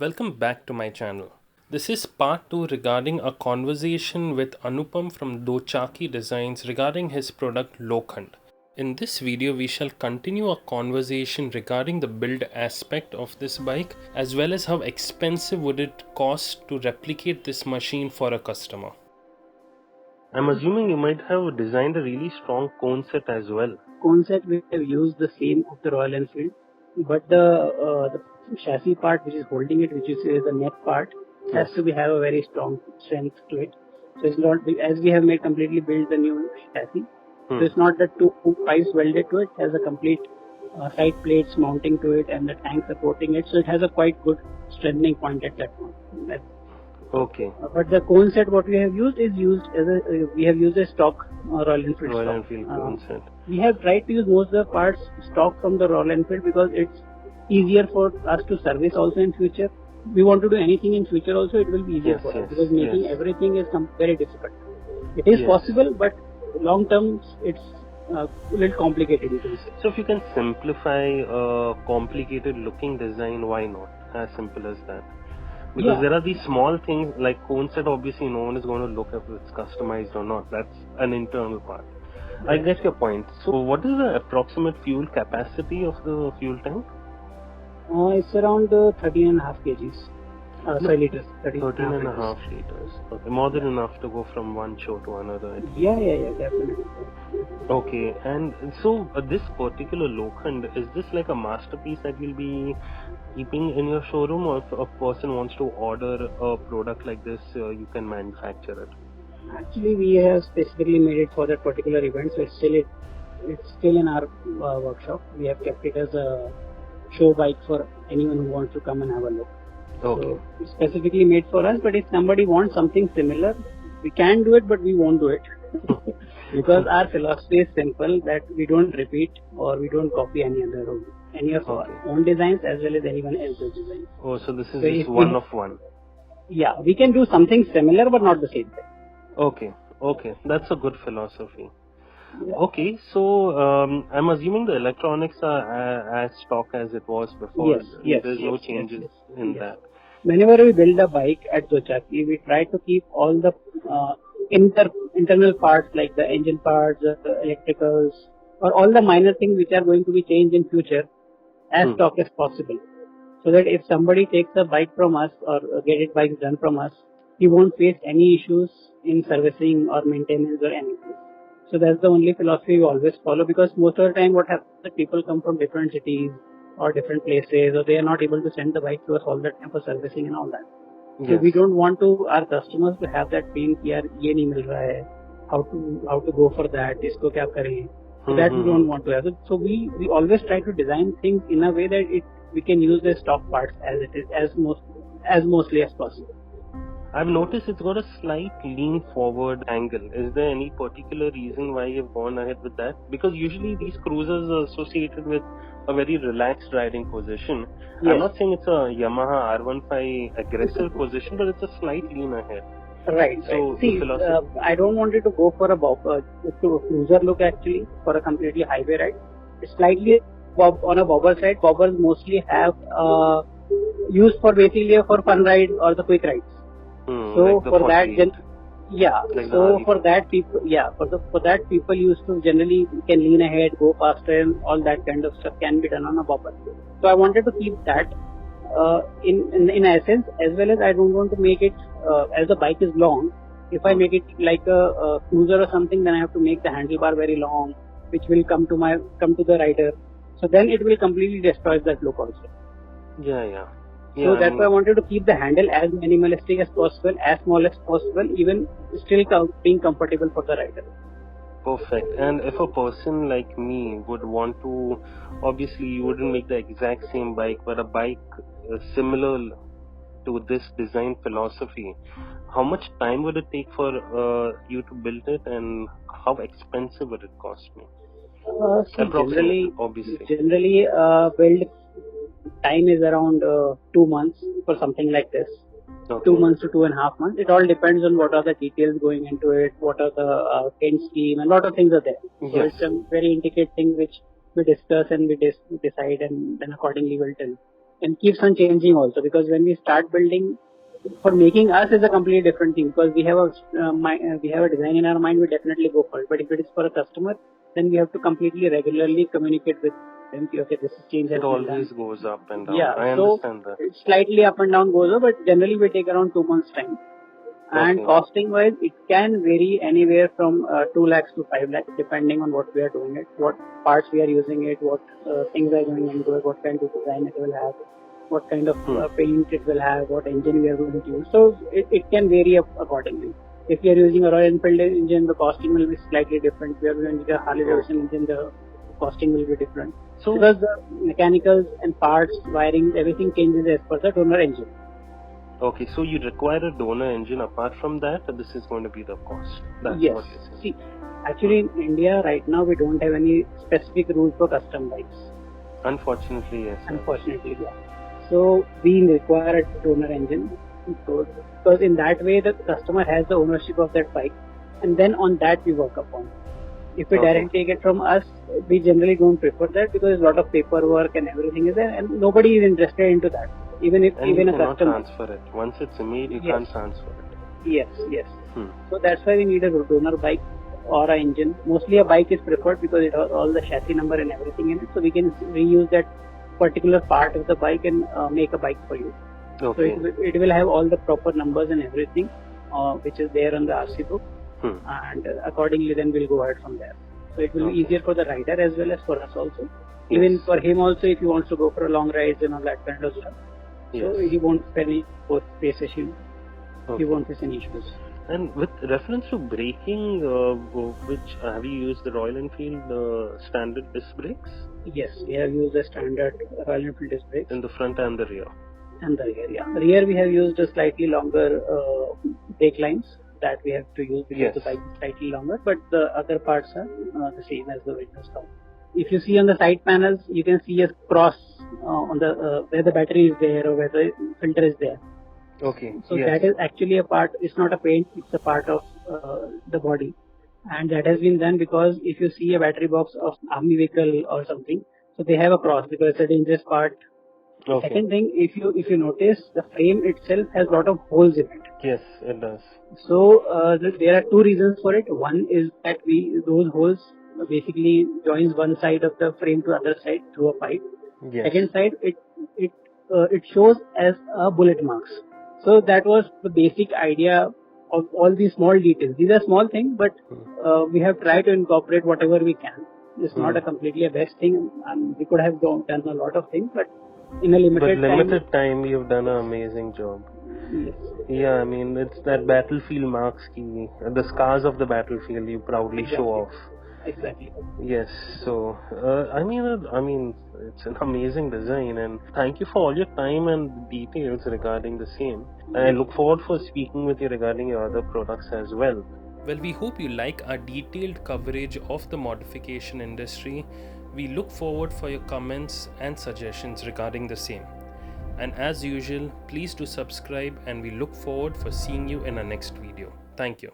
Welcome back to my channel. This is part 2 regarding a conversation with Anupam from Do-Chaki Designs regarding his product Lokhand. In this video, we shall continue a conversation regarding the build aspect of this bike as well as how expensive would it cost to replicate this machine for a customer. I'm assuming you might have designed a really strong cone set as well. Cone set we have used the same of the Royal Enfield, but the chassis part which is holding it, which is the neck part, has to have a very strong strength to it. So it's not, as we have made completely built the new chassis. So it's not that two pipes welded to it. It has a complete side plates mounting to it and the tank supporting it. So it has a quite good strengthening point at that point. Okay. But the cone set what we have used is used as we have used a stock Royal Enfield cone set. We have tried to use most of the parts stock from the Royal Enfield because it's easier for us to service also in future. We want to do anything in future also, it will be easier for us because making everything is very difficult. It is possible, but long term it's a little complicated, you can say. So if you can simplify a complicated looking design, why not? As simple as that. Because there are these small things like cone set, obviously no one is going to look if it's customized or not. That's an internal part. I get your point. So what is the approximate fuel capacity of the fuel tank? It's around 13.5 kgs. Sorry, liters. 13.5 liters. Okay, more than enough to go from one show to another. Yeah, definitely. Okay, and so this particular Lokhand, is this like a masterpiece that will be keeping in your showroom, or if a person wants to order a product like this, you can manufacture it? Actually, we have specifically made it for that particular event, so it's still in our workshop. We have kept it as a show bike for anyone who wants to come and have a look. Okay. So it's specifically made for us, but if somebody wants something similar, we can do it, but we won't do it. Because our philosophy is simple, that we don't repeat or we don't copy any of our own designs as well as anyone else's design. Oh, so this is just one of one. Yeah, we can do something similar but not the same thing. Okay, that's a good philosophy. Yeah. Okay, so I'm assuming the electronics are as stock as it was before. There's no changes in that. Whenever we build a bike at Dochaki, we try to keep all the internal parts like the engine parts, the electricals, or all the minor things which are going to be changed in future as stock as possible. So that if somebody takes a bike from us or get it bikes done from us, he won't face any issues in servicing or maintenance or anything. So that's the only philosophy we always follow, because most of the time what happens is that people come from different cities or different places, or they are not able to send the bike to us all the time for servicing and all that. So we don't want our customers to have that pain कि यार ये नहीं मिल रहा है, how to go for that, इसको क्या करें. So that we don't want to have. So we always try to design things in a way that we can use the stock parts as it is as mostly as possible. I've noticed it's got a slight lean forward angle. Is there any particular reason why you've gone ahead with that? Because usually these cruisers are associated with a very relaxed riding position. I'm not saying it's a Yamaha R15 aggressive position, but it's a slight lean ahead. Right. So see, I don't want it to go for a cruiser look actually, for a completely highway ride. It's slightly on a bobber side. Bobbers mostly have used for basically for fun ride or the quick rides. So like for that, for that people used to generally can lean ahead, go faster, and all that kind of stuff can be done on a bobber. So I wanted to keep that in essence, as well as I don't want to make it as the bike is long. If I make it like a cruiser or something, then I have to make the handlebar very long, which will come to the rider. So then it will completely destroy that look also. So that's why I wanted to keep the handle as minimalistic as possible, as small as possible, even still being comfortable for the rider. Perfect. And if a person like me would want to, obviously you wouldn't make the exact same bike, but a bike similar to this design philosophy, how much time would it take for you to build it, and how expensive would it cost me? Generally, build time is around 2 months for something like this. 2 months to 2.5 months. It all depends on what are the details going into it, what are the paint scheme, and a lot of things are there. So it's a very intricate thing which we discuss and we decide, and then accordingly we'll tell. and keeps on changing also, because when we start building, for making us is a completely different thing, because we have a design in our mind, we definitely go for it. But if it is for a customer, then we have to completely regularly communicate with them. Okay, this change has It been done. always goes up and down. Yeah, I so understand that. it's slightly up and down goes up, but generally we take around 2 months time. And Okay. costing wise, it can vary anywhere from 2 lakhs to 5 lakhs, depending on what we are doing it, what parts we are using it, what things are going into it, what kind of design it will have, what kind of paint it will have, what engine we are going to use. So it can vary up accordingly. If you are using a Royal Enfield engine, the costing will be slightly different. If you are using a Harley Davidson engine, the costing will be different. So because the mechanicals and parts, wiring, everything changes as per the donor engine. okay, so you require a donor engine. Apart from that, this is going to be the cost. That's Yes. what you're saying. See, actually in India right now we don't have any specific rules for custom bikes. Unfortunately, yes. Unfortunately, yeah. So we require a donor engine, because in that way the customer has the ownership of that bike, and then on that we work upon. If we directly take it from us, we generally don't prefer that, because there's a lot of paperwork and everything is there, and nobody is interested into that. Even if And even you a cannot customer. transfer it. Once it's made, you can't transfer it. Yes. So that's why we need a donor bike or an engine. Mostly a bike is preferred because it has all the chassis number and everything in it, so we can reuse that particular part of the bike and make a bike for you. Okay. So it will have all the proper numbers and everything, which is there on the RC book, and accordingly then we'll go ahead from there. So it will be easier for the rider as well as for us also. Yes. Even for him also, if he wants to go for a long rides and all that kind of stuff, so he won't face issues. He won't face any issues. And with reference to braking, which have you used the Royal Enfield standard disc brakes? Yes, we have used the standard Royal Enfield disc brakes. In the front and the rear? And the rear, yeah. Rear we have used a slightly longer brake lines that we have to use, because the bike is slightly longer, but the other parts are the same as the original stuff. If you see on the side panels, you can see a cross on the where the battery is there or where the filter is there. Okay. So that is actually a part. It's not a paint. It's a part of the body, and that has been done because if you see a battery box of army vehicle or something, so they have a cross because it's a dangerous part. Okay. Second thing, if you notice, the frame itself has a lot of holes in it. Yes, it does. So there are two reasons for it. One is that those holes basically joins one side of the frame to other side through a pipe. Yes. Second side, it shows as a bullet marks. So that was the basic idea of all these small details. These are small things, but we have tried to incorporate whatever we can. It's not a completely a best thing, and we could have done a lot of things, but in a limited time, you've done an amazing job. Yes. Yeah, I mean, it's that battlefield marks, the scars of the battlefield you proudly show off. Exactly. Yes, so I mean, it's an amazing design, and thank you for all your time and details regarding the same. I look forward for speaking with you regarding your other products as well. Well, we hope you like our detailed coverage of the modification industry. We look forward for your comments and suggestions regarding the same. And as usual, please do subscribe, and we look forward for seeing you in our next video. Thank you.